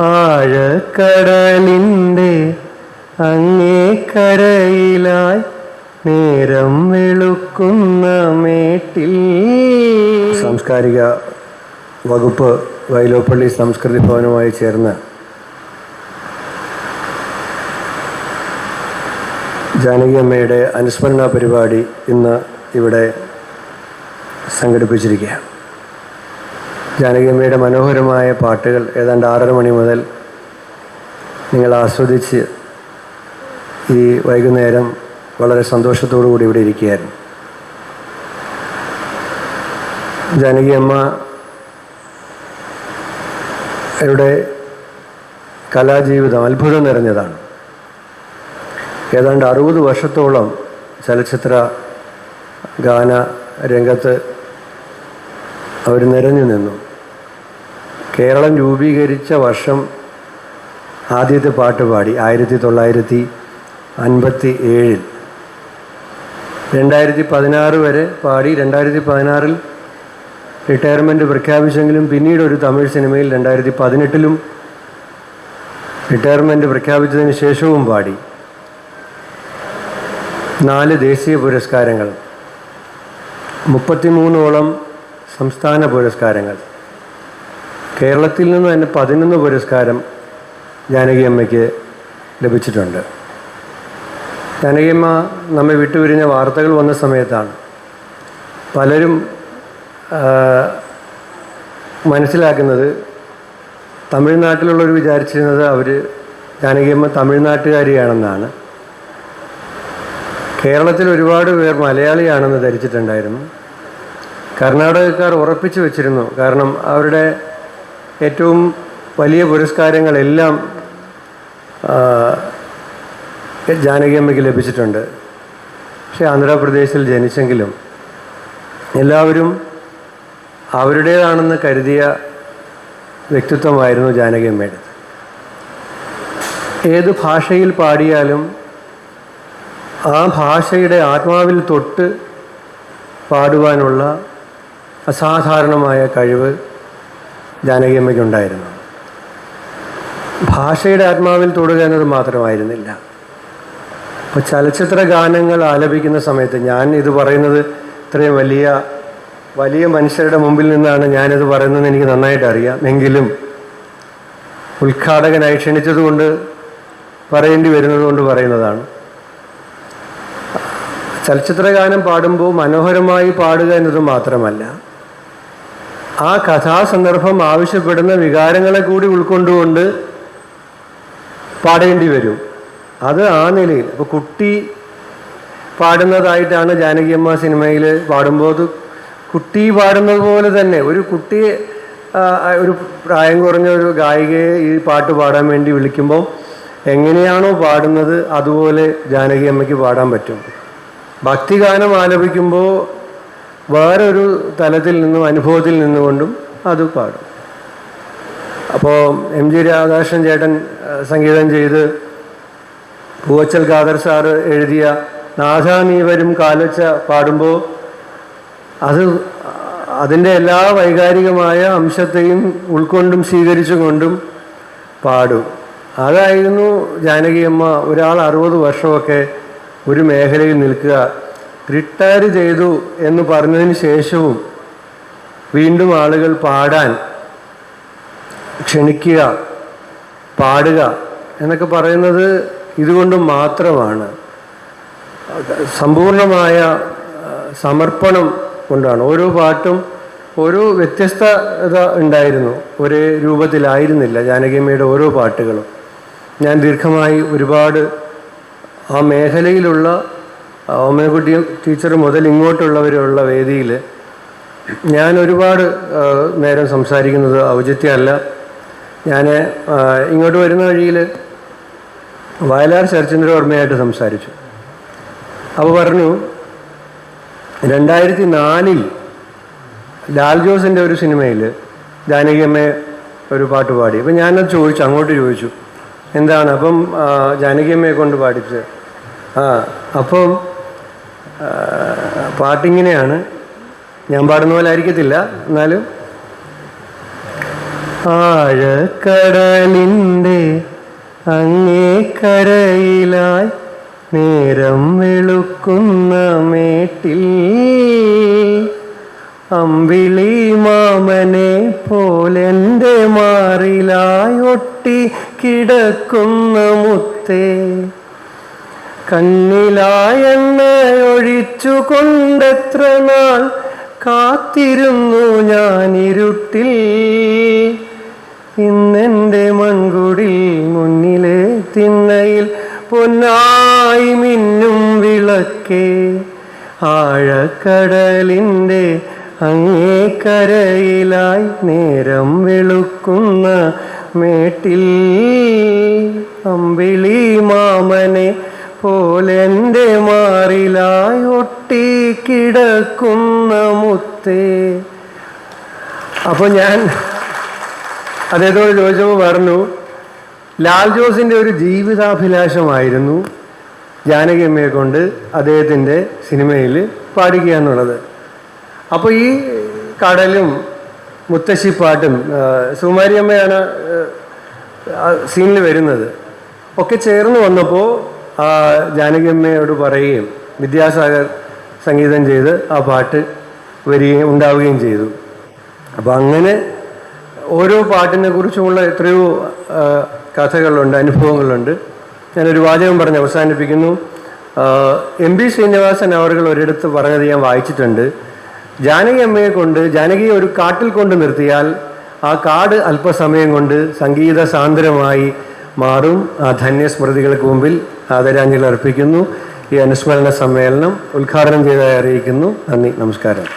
ആഴക്കടലിൻ്റെ അങ്ങേക്കരയിലായി നേരം വെളുക്കുന്ന മേട്ടിൽ. സാംസ്കാരിക വകുപ്പ് വൈലോപ്പള്ളി സംസ്കൃതി ഭവനുമായി ചേർന്ന് ജാനകി അമ്മയുടെ അനുസ്മരണ പരിപാടി ഇന്ന് ഇവിടെ സംഘടിപ്പിച്ചിരിക്കുകയാണ്. ജാനകി അമ്മയുടെ മനോഹരമായ പാട്ടുകൾ ഏതാണ്ട് 6:30 മണി മുതൽ നിങ്ങൾ ആസ്വദിച്ച് ഈ വൈകുന്നേരം വളരെ സന്തോഷത്തോടു കൂടി ഇവിടെ ഇരിക്കുകയായിരുന്നു. ജാനകി അമ്മയുടെ കലാജീവിതം അത്ഭുതം നിറഞ്ഞതാണ്. ഏതാണ്ട് 60 വർഷത്തോളം ചലച്ചിത്ര ഗാന രംഗത്ത് അവർ നിറഞ്ഞു നിന്നു. കേരളം രൂപീകരിച്ച വർഷം ആദ്യത്തെ പാട്ട് പാടി 1957. 2016 വരെ പാടി. 2016 റിട്ടയർമെൻറ്റ് പ്രഖ്യാപിച്ചെങ്കിലും പിന്നീട് ഒരു തമിഴ് സിനിമയിൽ 2018 റിട്ടയർമെൻറ്റ് പ്രഖ്യാപിച്ചതിന് ശേഷവും പാടി. 4 ദേശീയ പുരസ്കാരങ്ങൾ, 33ഓളം സംസ്ഥാന പുരസ്കാരങ്ങൾ, കേരളത്തിൽ നിന്ന് തന്നെ 11 പുരസ്കാരം ജാനകി അമ്മയ്ക്ക് ലഭിച്ചിട്ടുണ്ട്. ജാനകി അമ്മ നമ്മെ വിട്ടുപിരിഞ്ഞ വാർത്തകൾ വന്ന സമയത്താണ് പലരും മനസ്സിലാക്കുന്നത്, തമിഴ്നാട്ടിലുള്ളവർ വിചാരിച്ചിരുന്നത് അവർ ജാനകി അമ്മ തമിഴ്നാട്ടുകാരിയാണെന്നാണ്. കേരളത്തിൽ ഒരുപാട് പേർ മലയാളിയാണെന്ന് ധരിച്ചിട്ടുണ്ടായിരുന്നു. കർണാടകക്കാർ ഉറപ്പിച്ചു വച്ചിരുന്നു. കാരണം അവരുടെ ഏറ്റവും വലിയ പുരസ്കാരങ്ങളെല്ലാം ജാനകി അമ്മയ്ക്ക് ലഭിച്ചിട്ടുണ്ട്. പക്ഷേ ആന്ധ്രാപ്രദേശിൽ ജനിച്ചെങ്കിലും എല്ലാവരും അവരുടേതാണെന്ന് കരുതിയ വ്യക്തിത്വമായിരുന്നു ജാനകി അമ്മയുടെ. ഏത് ഭാഷയിൽ പാടിയാലും ആ ഭാഷയുടെ ആത്മാവിൽ തൊട്ട് പാടുവാനുള്ള അസാധാരണമായ കഴിവ് ജാനകി അമ്മയ്ക്കുണ്ടായിരുന്നു. ഭാഷയുടെ ആത്മാവിൽ തൊടുക എന്നത് മാത്രമായിരുന്നില്ല. അപ്പോൾ ചലച്ചിത്ര ഗാനങ്ങൾ ആലപിക്കുന്ന സമയത്ത്, ഞാൻ ഇത് പറയുന്നത് ഇത്രയും വലിയ മനുഷ്യരുടെ മുമ്പിൽ നിന്നാണ് ഞാനിത് പറയുന്നതെന്ന് എനിക്ക് നന്നായിട്ട് അറിയാം. എങ്കിലും ഉദ്ഘാടകനായി ക്ഷണിച്ചതുകൊണ്ട് പറയേണ്ടി വരുന്നതുകൊണ്ട് പറയുന്നതാണ്. ചലച്ചിത്ര ഗാനം പാടുമ്പോൾ മനോഹരമായി പാടുക എന്നത് മാത്രമല്ല, ആ കഥാസന്ദർഭം ആവശ്യപ്പെടുന്ന വികാരങ്ങളെ കൂടി ഉൾക്കൊണ്ടുകൊണ്ട് പാടേണ്ടി വരും. അത് ആ നിലയിൽ. അപ്പോൾ കുട്ടി പാടുന്നതായിട്ടാണ് ജാനകി അമ്മ സിനിമയിൽ പാടുമ്പോൾ കുട്ടി പാടുന്നത് പോലെ തന്നെ ഒരു കുട്ടിയെ, ഒരു പ്രായം കുറഞ്ഞ ഒരു ഗായികയെ ഈ പാട്ട് പാടാൻ വേണ്ടി വിളിക്കുമ്പോൾ എങ്ങനെയാണോ പാടുന്നത് അതുപോലെ ജാനകി അമ്മയ്ക്ക് പാടാൻ പറ്റും. ഭക്തിഗാനം ആലപിക്കുമ്പോൾ വേറൊരു തലത്തിൽ നിന്നും അനുഭവത്തിൽ നിന്നുകൊണ്ടും അത് പാടും. അപ്പോൾ എം ജി രാധാകൃഷ്ണൻ ചേട്ടൻ സംഗീതം ചെയ്ത് പൂവച്ചൽ ഖാദർ സാറ് എഴുതിയ നാഥാ നീ വരും കാലച്ച പാടുമ്പോൾ അതിൻ്റെ എല്ലാ വൈകാരികമായ അംശത്തെയും ഉൾക്കൊണ്ടും സ്വീകരിച്ചുകൊണ്ടും പാടും. അതായിരുന്നു ജാനകി അമ്മ. ഒരാൾ 60 വർഷമൊക്കെ ഒരു മേഖലയിൽ നിൽക്കുക, റിട്ടയർ ചെയ്തു എന്ന് പറഞ്ഞതിന് ശേഷവും വീണ്ടും ആളുകൾ പാടാൻ ക്ഷണിക്കുക, പാടുക എന്നൊക്കെ പറയുന്നത് ഇതുകൊണ്ട് മാത്രമാണ്. സമ്പൂർണമായ സമർപ്പണം കൊണ്ടാണ്. ഓരോ പാട്ടും ഓരോ വ്യത്യസ്തത ഉണ്ടായിരുന്നു, ഒരേ രൂപത്തിലായിരുന്നില്ല ജാനകിയമ്മയുടെ ഓരോ പാട്ടുകളും. ഞാൻ ദീർഘമായി ഒരുപാട് ആ മേഖലയിലുള്ള ഓമനക്കുട്ടി ടീച്ചർ മുതൽ ഇങ്ങോട്ടുള്ളവരുള്ള വേദിയിൽ ഞാൻ ഒരുപാട് നേരം സംസാരിക്കുന്നത് ഔചിത്യമല്ല. ഞാൻ ഇങ്ങോട്ട് വരുന്ന വഴിയിൽ വയലാർ ശരത്ചന്ദ്രവർമ്മയായിട്ട് സംസാരിച്ചു. അപ്പോൾ പറഞ്ഞു, 2004 ലാൽ ജോസിൻ്റെ ഒരു സിനിമയിൽ ജാനകി അമ്മയെ ഒരു പാട്ട് പാടി. അപ്പം ഞാനത് ചോദിച്ചു, അങ്ങോട്ട് ചോദിച്ചു എന്താണ്. അപ്പം ജാനകി അമ്മയെ കൊണ്ട് പാടിച്ച് അപ്പം പാട്ടിങ്ങനെയാണ്, ഞാൻ പാടുന്ന പോലെ ആയിരിക്കത്തില്ല, എന്നാലും ആഴക്കടലിൻ്റെ അങ്ങേ കരയിലായി നേരം വെളുക്കുന്ന മേട്ടിൽ അമ്പിളി മാമനെ പോലെൻ്റെ മാറിലായി ഒട്ടി കിടക്കുന്ന മുത്തേ, കണ്ണിലായെണ്ണ ഒഴിച്ചു കൊണ്ടെത്ര നാൾ കാത്തിരുന്നു ഞാനിരുട്ടിൽ. ഇന്നെൻ്റെ മൺകുടിൽ മുന്നിലെ തിണ്ണയിൽ പൊന്നായി മിന്നും വിളക്കേ, ആഴക്കടലിൻ്റെ അങ്ങേ കരയിലായി നേരം വെളുക്കുന്ന മേട്ടിൽ അമ്പിളി മാമനെ പോലെൻ്റെ മാറിലായി ഒട്ടി കിടക്കുന്ന മുത്തേ. അപ്പോൾ ഞാൻ അദ്ദേഹത്തോട് ചോദിച്ചപ്പോൾ പറഞ്ഞു, ലാൽ ജോസിൻ്റെ ഒരു ജീവിതാഭിലാഷമായിരുന്നു ജാനകി അമ്മയെ കൊണ്ട് അദ്ദേഹത്തിൻ്റെ സിനിമയിൽ പാടിക്കുക എന്നുള്ളത്. അപ്പോൾ ഈ കടലും മുത്തശ്ശിപ്പാട്ടും സുകുമാരിയമ്മയാണ് സീനിൽ വരുന്നത് ഒക്കെ ചേർന്ന് വന്നപ്പോൾ ജാനകി അമ്മയോട് പറയുകയും വിദ്യാസാഗർ സംഗീതം ചെയ്ത് ആ പാട്ട് വരികയും ഉണ്ടാവുകയും ചെയ്തു. അപ്പോൾ അങ്ങനെ ഓരോ പാട്ടിനെ കുറിച്ചുമുള്ള എത്രയോ കഥകളുണ്ട്, അനുഭവങ്ങളുണ്ട്. ഞാനൊരു വാചകം പറഞ്ഞ് അവസാനിപ്പിക്കുന്നു. MP ശ്രീനിവാസൻ അവർ ഒരിടത്ത് പറഞ്ഞത് ഞാൻ വായിച്ചിട്ടുണ്ട്. ജാനകി അമ്മയെ കൊണ്ട്, ജാനകിയെ ഒരു കാട്ടിൽ കൊണ്ട് നിർത്തിയാൽ ആ കാട് അല്പസമയം കൊണ്ട് സംഗീത സാന്ദ്രമായി മാറും. ആ ധന്യസ്മൃതികൾക്ക് മുമ്പിൽ ആദരാഞ്ജലി അർപ്പിക്കുന്നു. ഈ അനുസ്മരണ സമ്മേളനം ഉദ്ഘാടനം ചെയ്തതായി അറിയിക്കുന്നു. നന്ദി, നമസ്കാരം.